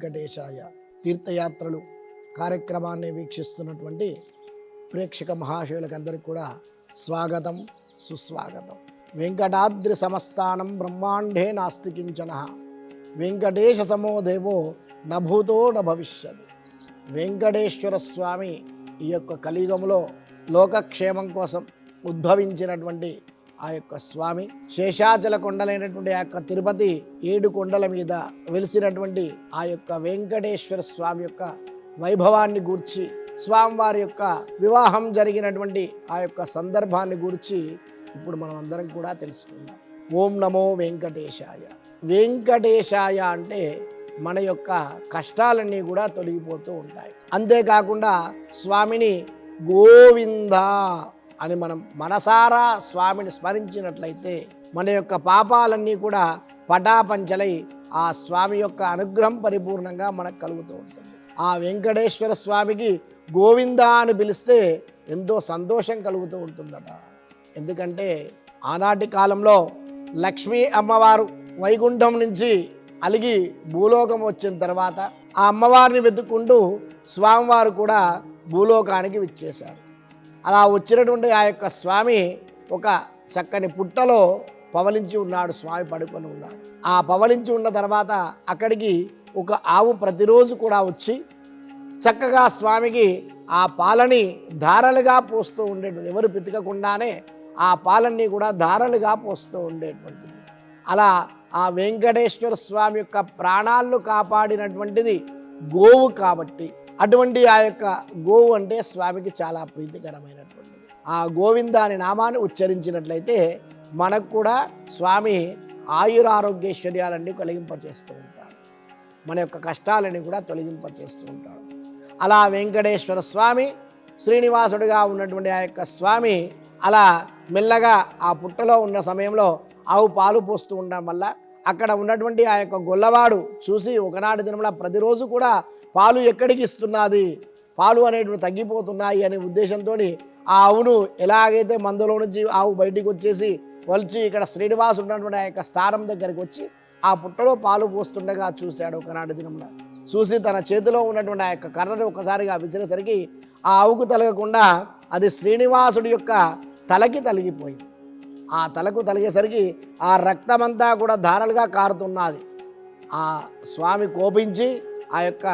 వెంకటేశాయ. తీర్థయాత్రలు కార్యక్రమాన్ని వీక్షిస్తున్నటువంటి ప్రేక్షక మహాశయులకందరికీ కూడా స్వాగతం, సుస్వాగతం. వెంకటాద్రి సమస్థానం బ్రహ్మాండే నాస్తి కించన, వెంకటేశ సమో దేవో నభూతో నభవిష్యతి. వెంకటేశ్వర స్వామి ఈ యొక్క కలియుగంలో లోకక్షేమం కోసం ఉద్భవించినటువంటి ఆ యొక్క స్వామి, శేషాచల కొండలైనటువంటి ఆ యొక్క తిరుపతి 7 కొండల మీద వెలిసినటువంటి ఆ యొక్క వెంకటేశ్వర స్వామి యొక్క వైభవాన్ని గూర్చి, స్వామివారి యొక్క వివాహం జరిగినటువంటి ఆ యొక్క సందర్భాన్ని గూర్చి ఇప్పుడు మనం అందరం కూడా తెలుసుకుందాం. ఓం నమో వెంకటేశాయ. వెంకటేశాయ అంటే మన యొక్క కష్టాలన్నీ కూడా తొలగిపోతూ ఉంటాయి. అంతేకాకుండా స్వామిని గోవింద అని మనం మనసారా స్వామిని స్మరించినట్లయితే మన యొక్క పాపాలన్నీ కూడా పటాపంచలై ఆ స్వామి యొక్క అనుగ్రహం పరిపూర్ణంగా మనకు కలుగుతూ ఉంటుంది. ఆ వెంకటేశ్వర స్వామికి గోవింద అని పిలిస్తే ఎంతో సంతోషం కలుగుతూ ఉంటుందట. ఎందుకంటే ఆనాటి కాలంలో లక్ష్మీ అమ్మవారు వైకుంఠం నుంచి అలిగి భూలోకం వచ్చిన తర్వాత ఆ అమ్మవారిని వెతుక్కుంటూ స్వామివారు కూడా భూలోకానికి విచ్చేశారు. అలా వచ్చినటువంటి ఆ యొక్క స్వామి ఒక చక్కని పుట్టలో పవలించి ఉన్నాడు. స్వామి పడుకొని ఉన్నాడు. ఆ పవలించి ఉన్న తర్వాత అక్కడికి ఒక ఆవు ప్రతిరోజు కూడా వచ్చి చక్కగా స్వామికి ఆ పాలని ధారలుగా పోస్తూ ఉండేటువంటి, ఎవరు పితకకుండానే ఆ పాలన్నీ కూడా ధారలుగా పోస్తూ ఉండేటువంటిది. అలా ఆ వెంకటేశ్వర స్వామి యొక్క ప్రాణాలను కాపాడినటువంటిది గోవు కాబట్టి అటువంటి ఆ యొక్క గోవు అంటే స్వామికి చాలా ప్రీతికరమైనటువంటిది. ఆ గోవింద అనే నామాన్ని ఉచ్చరించినట్లయితే మనకు కూడా స్వామి ఆయురారోగ్యైశ్వర్యాలన్నీ కలిగింపచేస్తూ ఉంటాడు. మన యొక్క కష్టాలని కూడా తొలగింపచేస్తూ ఉంటాడు. అలా వెంకటేశ్వర స్వామి శ్రీనివాసుడిగా ఉన్నటువంటి ఆ యొక్క స్వామి అలా మెల్లగా ఆ పుట్టలో ఉన్న సమయంలో ఆవు పాలు పోస్తూ ఉండడం వల్ల అక్కడ ఉన్నటువంటి ఆ యొక్క గొల్లవాడు చూసి ఒకనాటి దినంలో ప్రతిరోజు కూడా పాలు ఎక్కడికి ఇస్తున్నది, పాలు అనేటువంటి తగ్గిపోతున్నాయి అనే ఉద్దేశంతో ఆ ఆవును ఎలాగైతే మందులో నుంచి ఆవు బయటికి వచ్చేసి వలిచి ఇక్కడ శ్రీనివాసు ఉన్నటువంటి ఆ యొక్క స్థానం దగ్గరికి వచ్చి ఆ పుట్టలో పాలు పోస్తుండగా చూశాడు. ఒకనాటి దినంలో చూసి తన చేతిలో ఉన్నటువంటి ఆ యొక్క కర్రను ఒకసారిగా విసిరేసరికి ఆ ఆవుకు తలగకుండా అది శ్రీనివాసుడి యొక్క తలకి తలిగిపోయింది. ఆ తలకు తలిగేసరికి ఆ రక్తమంతా కూడా ధారలుగా కారుతున్నది. ఆ స్వామి కోపించి ఆ యొక్క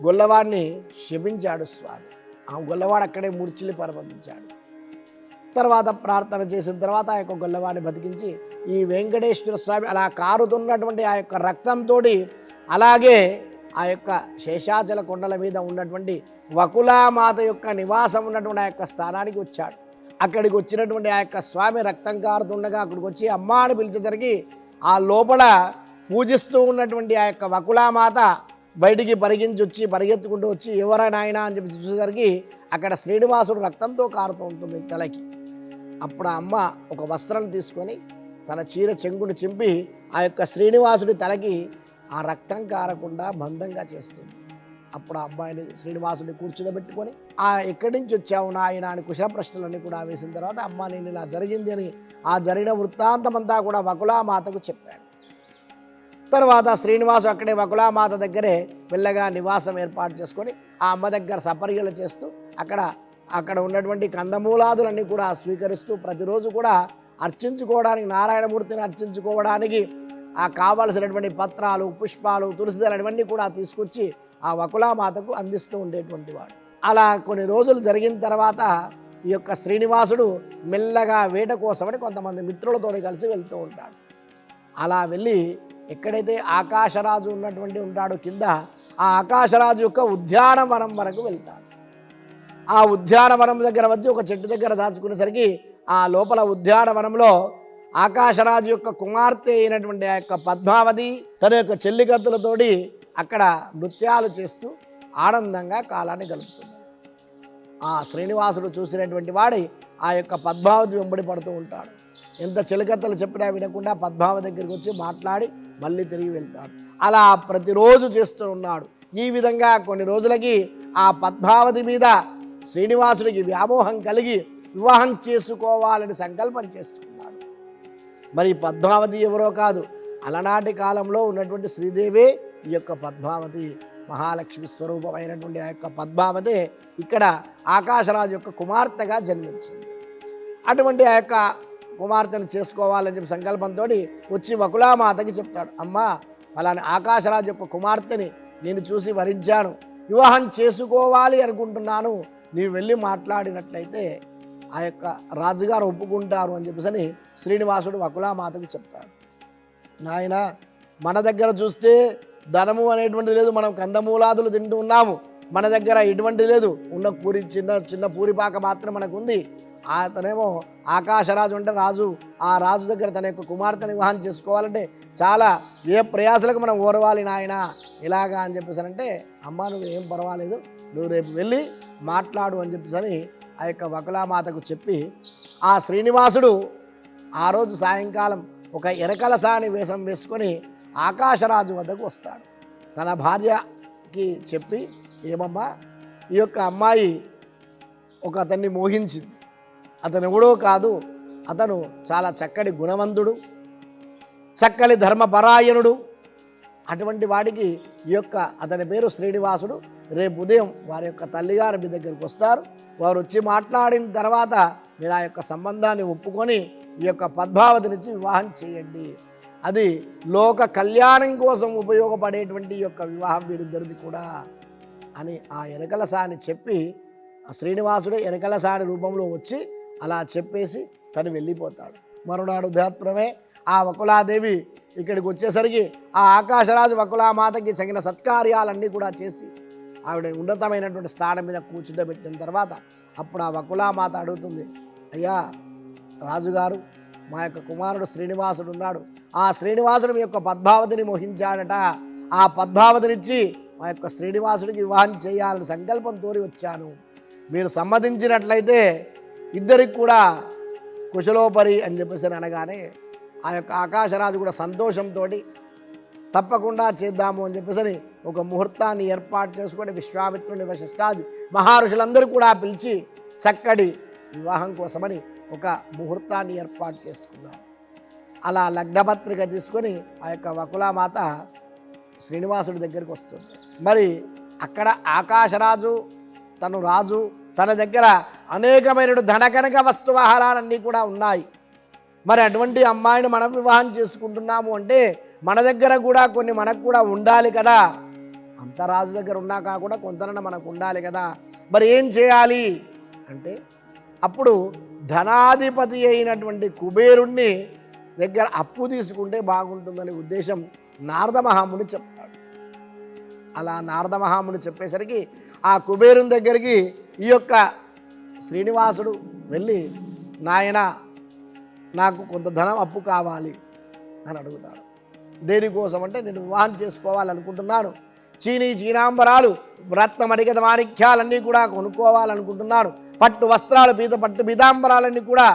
గొల్లవాడిని శపించాడు స్వామి. ఆ గొల్లవాడు అక్కడే మూర్ఛిల్లి పరమపించాడు. తర్వాత ప్రార్థన చేసిన తర్వాత ఆ యొక్క గొల్లవాడిని బతికించి ఈ వెంకటేశ్వర స్వామి అలా కారుతున్నటువంటి ఆ యొక్క రక్తంతో అలాగే ఆ యొక్క శేషాచల కొండల మీద ఉన్నటువంటి వకులామాత యొక్క నివాసం ఉన్నటువంటి ఆ యొక్క స్థానానికి వచ్చాడు. అక్కడికి వచ్చినటువంటి ఆ యొక్క స్వామి రక్తం కారుతుండగా అక్కడికి వచ్చి అమ్మ అని పిలిచేసరికి ఆ లోపల పూజిస్తూ ఉన్నటువంటి ఆ యొక్క వకులామాత బయటికి పరిగెత్తుకుంటూ వచ్చి ఎవరైనా ఆయన అని చెప్పి చూసేసరికి అక్కడ శ్రీనివాసుడు రక్తంతో కారుతూ ఉంటుంది తలకి. అప్పుడు ఆ అమ్మ ఒక వస్త్రాన్ని తీసుకొని తన చీర చెంగుని చింపి ఆ యొక్క శ్రీనివాసుడి తలకి ఆ రక్తం కారకుండా బంధంగా చేస్తుంది. అప్పుడు ఆ అబ్బాయిని శ్రీనివాసుని కూర్చునబెట్టుకొని ఎక్కడి నుంచి వచ్చావు నాయన అని కుశల ప్రశ్నలన్నీ కూడా వేసిన తర్వాత అమ్మ నేను ఇలా జరిగింది అని ఆ జరిగిన వృత్తాంతమంతా కూడా వకులామాతకు చెప్పాడు. తర్వాత శ్రీనివాసు అక్కడే వకులామాత దగ్గరే మెల్లగా నివాసం ఏర్పాటు చేసుకొని ఆ అమ్మ దగ్గర సపర్యలు చేస్తూ అక్కడ ఉన్నటువంటి కందమూలాదులన్నీ కూడా స్వీకరిస్తూ ప్రతిరోజు కూడా అర్చించుకోవడానికి, నారాయణమూర్తిని అర్చించుకోవడానికి ఆ కావలసినటువంటి పత్రాలు, పుష్పాలు, తులసిదళాలు ఇవన్నీ కూడా తీసుకొచ్చి ఆ వకులామాతకు అందిస్తూ ఉండేటువంటి వాడు. అలా కొన్ని రోజులు జరిగిన తర్వాత ఈ యొక్క శ్రీనివాసుడు మెల్లగా వేట కోసమని కొంతమంది మిత్రులతో కలిసి వెళ్తూ ఉంటాడు. అలా వెళ్ళి ఎక్కడైతే ఆకాశరాజు ఉన్నటువంటి ఉంటాడో కింద ఆ ఆకాశరాజు యొక్క ఉద్యానవనం వరకు వెళ్తాడు. ఆ ఉద్యానవనం దగ్గర వచ్చి ఒక చెట్టు దగ్గర దాచుకునేసరికి ఆ లోపల ఉద్యానవనంలో ఆకాశరాజు యొక్క కుమార్తె అయినటువంటి ఆ యొక్క పద్మావతి తన యొక్క చెల్లికత్తులతోటి అక్కడ నృత్యాలు చేస్తూ ఆనందంగా కాలాన్ని గలుపుతుంది. ఆ శ్రీనివాసుడు చూసినటువంటి వాడి ఆ యొక్క పద్మావతి వెంబడి పడుతూ ఉంటాడు. ఎంత చెలికత్తలు చెప్పినా వినకుండా పద్మావతి దగ్గరికి వచ్చి మాట్లాడి మళ్ళీ తిరిగి వెళ్తాడు. అలా ప్రతిరోజు చేస్తూ ఉన్నాడు. ఈ విధంగా కొన్ని రోజులకి ఆ పద్మావతి మీద శ్రీనివాసుడికి వ్యామోహం కలిగి వివాహం చేసుకోవాలని సంకల్పం చేసుకున్నాడు. మరి పద్మావతి ఎవరో కాదు, అలనాటి కాలంలో ఉన్నటువంటి శ్రీదేవి ఈ యొక్క పద్మావతి మహాలక్ష్మి స్వరూపమైనటువంటి ఆ యొక్క పద్మావతి ఇక్కడ ఆకాశరాజు యొక్క కుమార్తెగా జన్మించింది. అటువంటి ఆ యొక్క కుమార్తెను చేసుకోవాలని చెప్పి సంకల్పంతో వచ్చి వకులామాతకి చెప్తాడు, అమ్మ అలానే ఆకాశరాజు యొక్క కుమార్తెని నేను చూసి వరించాను, వివాహం చేసుకోవాలి అనుకుంటున్నాను, నీవు వెళ్ళి మాట్లాడినట్లయితే ఆ యొక్క రాజుగారు ఒప్పుకుంటారు అని చెప్పేసి శ్రీనివాసుడు వకులామాతకి చెప్తాడు. నాయన మన దగ్గర చూస్తే ధనము అనేటువంటిది లేదు, మనం కందమూలాదులు తింటూ ఉన్నాము, మన దగ్గర ఎటువంటి లేదు, ఉన్న పూరి చిన్న పూరిపాక మాత్రం మనకు ఉంది. అతనేమో ఆకాశరాజు అంటే రాజు, ఆ రాజు దగ్గర తన యొక్క కుమార్తెను వివాహం చేసుకోవాలంటే చాలా ఏ ప్రయాసలకు మనం ఓరవాలి నాయన ఇలాగా అని చెప్పేసానంటే, అమ్మ నువ్వు ఏం పర్వాలేదు, నువ్వు రేపు వెళ్ళి మాట్లాడు అని చెప్పేసని ఆ యొక్క వకులామాతకు చెప్పి ఆ శ్రీనివాసుడు ఆ రోజు సాయంకాలం ఒక ఎరకలసాని వేషం వేసుకొని ఆకాశరాజు వద్దకు వస్తాడు. తన భార్యకి చెప్పి, ఏమమ్మా ఈ యొక్క అమ్మాయి ఒక అతన్ని మోహించింది, అతను ఎవడో కాదు, అతను చాలా చక్కటి గుణవంతుడు, చక్కని ధర్మపరాయణుడు, అటువంటి వాడికి ఈ యొక్క అతని పేరు శ్రీనివాసుడు, రేపు ఉదయం వారి యొక్క తల్లిగారు మీ దగ్గరికి వస్తారు, వారు వచ్చి మాట్లాడిన తర్వాత మీరు ఆ యొక్క సంబంధాన్ని ఒప్పుకొని ఈ యొక్క పద్మావతినిచ్చి వివాహం చేయండి, అది లోక కళ్యాణం కోసం ఉపయోగపడేటువంటి ఈ యొక్క వివాహం వీరిద్దరిది కూడా అని ఆ ఎరకలసాని చెప్పి ఆ శ్రీనివాసుడే ఎరకలసాని రూపంలో వచ్చి అలా చెప్పేసి తను వెళ్ళిపోతాడు. మరునాడు ఉదయాత్రమే ఆ వకులాదేవి ఇక్కడికి వచ్చేసరికి ఆ ఆకాశరాజు వకులామాతకి తగిన సత్కార్యాలన్నీ కూడా చేసి ఆవిడ ఉన్నతమైనటువంటి స్థానం మీద కూర్చుండబెట్టిన తర్వాత అప్పుడు ఆ వకులామాత అడుగుతుంది, అయ్యా రాజుగారు, మా యొక్క కుమారుడు శ్రీనివాసుడు ఉన్నాడు, ఆ శ్రీనివాసుడు మీ యొక్క పద్మావతిని మోహించాడట, ఆ పద్మావతినిచ్చి మా యొక్క శ్రీనివాసుడికి వివాహం చేయాలని సంకల్పంతో వచ్చాను, మీరు సమ్మతించినట్లయితే ఇద్దరికి కూడా కుశలోపరి అని చెప్పేసి అనగానే ఆ యొక్క ఆకాశరాజు కూడా సంతోషంతో తప్పకుండా చేద్దాము అని చెప్పేసి ఒక ముహూర్తాన్ని ఏర్పాటు చేసుకొని విశ్వామిత్రుని వశిష్ఠాది మహర్షులందరూ కూడా పిలిచి చక్కటి వివాహం కోసమని ఒక ముహూర్తాన్ని ఏర్పాటు చేసుకున్నారు. అలా లగ్నపత్రిక తీసుకొని ఆ యొక్క వకులామాత శ్రీనివాసుడి దగ్గరికి వస్తుంది. మరి అక్కడ ఆకాశరాజు తను రాజు, తన దగ్గర అనేకమైన ధనకనక వస్తువాహనాలన్నీ కూడా ఉన్నాయి. మరి అటువంటి అమ్మాయిని మనం వివాహం చేసుకుంటున్నాము అంటే మన దగ్గర కూడా కొన్ని మనకు కూడా ఉండాలి కదా, అంత రాజు దగ్గర ఉన్నాక కూడా కొంతన మనకు ఉండాలి కదా, మరి ఏం చేయాలి అంటే అప్పుడు ధనాధిపతి అయినటువంటి కుబేరుణ్ణి దగ్గర అప్పు తీసుకుంటే బాగుంటుందనే ఉద్దేశం నారద మహాముని చెప్తాడు. అలా నారద మహాముని చెప్పేసరికి ఆ కుబేరుని దగ్గరికి ఈ యొక్క శ్రీనివాసుడు వెళ్ళి, నాయన నాకు కొంత ధనం అప్పు కావాలి అని అడుగుతాడు. దేనికోసం అంటే నేను వివాహం చేసుకోవాలనుకుంటున్నాను, చీనాంబరాలు రత్నమణిగత మాణిక్యాలన్నీ కూడా కొనుక్కోవాలనుకుంటున్నాను, పట్టు వస్త్రాలు పట్టు పీతాంబరాలన్నీ కూడా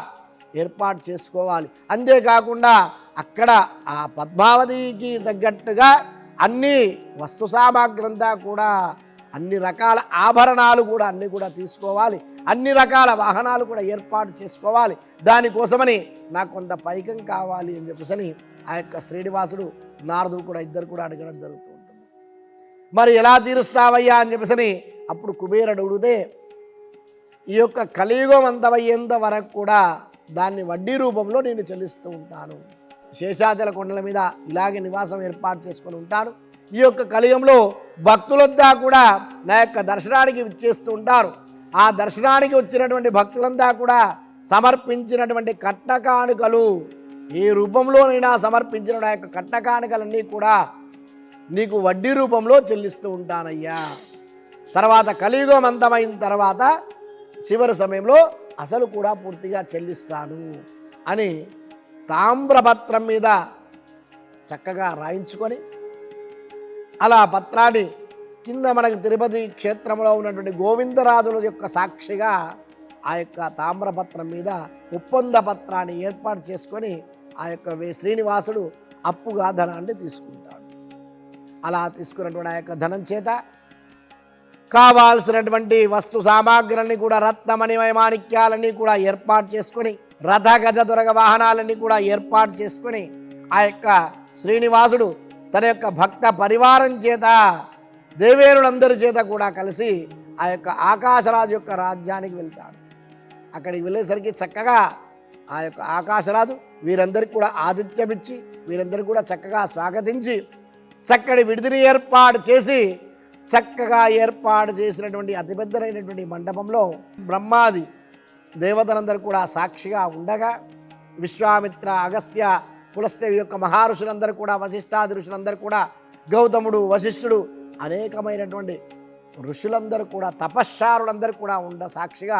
ఏర్పాటు చేసుకోవాలి, అంతేకాకుండా అక్కడ ఆ పద్మావతికి తగ్గట్టుగా అన్ని వస్తు సామాగ్రంతా కూడా అన్ని రకాల ఆభరణాలు కూడా అన్నీ కూడా తీసుకోవాలి, అన్ని రకాల వాహనాలు కూడా ఏర్పాటు చేసుకోవాలి, దానికోసమని నాకు కొంత పైకం కావాలి అని చెప్పేసి ఆ యొక్క శ్రీనివాసుడు నారదుడు కూడా ఇద్దరు కూడా అడగడం జరుగుతూ ఉంటుంది. మరి ఎలా తీరుస్తావయ్యా అని చెప్పేసి అప్పుడు కుబేరుడు అడిగితే, ఈ యొక్క కలియుగం అంతమయ్యేంత వరకు కూడా దాన్ని వడ్డీ రూపంలో నేను చెల్లిస్తూ ఉంటాను, శేషాచల కొండల మీద ఇలాగే నివాసం ఏర్పాటు చేసుకొని ఉంటాను, ఈ యొక్క కలియుగంలో భక్తులంతా కూడా నా యొక్క దర్శనానికి విచ్చేస్తూ ఉంటారు, ఆ దర్శనానికి వచ్చినటువంటి భక్తులంతా కూడా సమర్పించినటువంటి కట్నకానుకలు ఏ రూపంలోనైనా సమర్పించిన నా యొక్క కట్నకానుకలన్నీ కూడా నీకు వడ్డీ రూపంలో చెల్లిస్తూ ఉంటానయ్యా, తర్వాత కలియుగం అంతమైన తర్వాత చివరి సమయంలో అసలు కూడా పూర్తిగా చెల్లిస్తాను అని తామ్రపత్రం మీద చక్కగా రాయించుకొని అలా పత్రాన్ని కింద మనకి తిరుపతి క్షేత్రంలో ఉన్నటువంటి గోవిందరాజుల యొక్క సాక్షిగా ఆ యొక్క తామ్రపత్రం మీద ఒప్పంద పత్రాన్ని ఏర్పాటు చేసుకొని ఆ యొక్క శ్రీనివాసుడు అప్పుగా ధనాన్ని తీసుకుంటాడు. అలా తీసుకున్నటువంటి ఆ యొక్క ధనం చేత కావాల్సినటువంటి వస్తు సామాగ్రులన్నీ కూడా రత్నమణిమయ మాణిక్యాలన్నీ కూడా ఏర్పాటు చేసుకొని రథ గజ దురగ వాహనాలన్నీ కూడా ఏర్పాటు చేసుకొని ఆ యొక్క శ్రీనివాసుడు తన యొక్క భక్త పరివారం చేత దేవేరులందరి చేత కూడా కలిసి ఆ యొక్క ఆకాశరాజు యొక్క రాజ్యానికి వెళ్తాడు. అక్కడికి వెళ్ళేసరికి చక్కగా ఆ యొక్క ఆకాశరాజు వీరందరికీ కూడా ఆతిథ్యమిచ్చి వీరందరికీ కూడా చక్కగా స్వాగతించి చక్కటి విడిదిని ఏర్పాటు చేసి చక్కగా ఏర్పాటు చేసినటువంటి అతిపెద్దనైనటువంటి మండపంలో బ్రహ్మాది దేవతలందరూ కూడా సాక్షిగా ఉండగా విశ్వామిత్ర, అగస్త్య, పులస్త్య యొక్క మహర్షులందరూ కూడా, వశిష్ఠాది ఋషులందరూ కూడా, గౌతముడు, వశిష్ఠుడు అనేకమైనటువంటి ఋషులందరూ కూడా, తపశ్శారులందరూ కూడా సాక్షిగా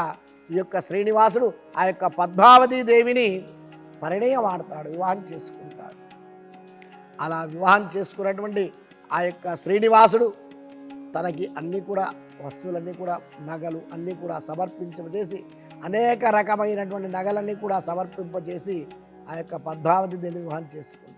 ఈ యొక్క శ్రీనివాసుడు ఆ యొక్క పద్మావతీ దేవిని పరిణయం ఆడతాడు, వివాహం చేసుకుంటాడు. అలా వివాహం చేసుకున్నటువంటి ఆ యొక్క శ్రీనివాసుడు తనకి అన్నీ కూడా వస్తువులన్నీ కూడా నగలు అన్నీ కూడా సమర్పింపజేసి అనేక రకమైనటువంటి నగలన్నీ కూడా సమర్పింపజేసి ఆ యొక్క పద్మావతి దేవిని వివాహం చేసుకున్నాడు.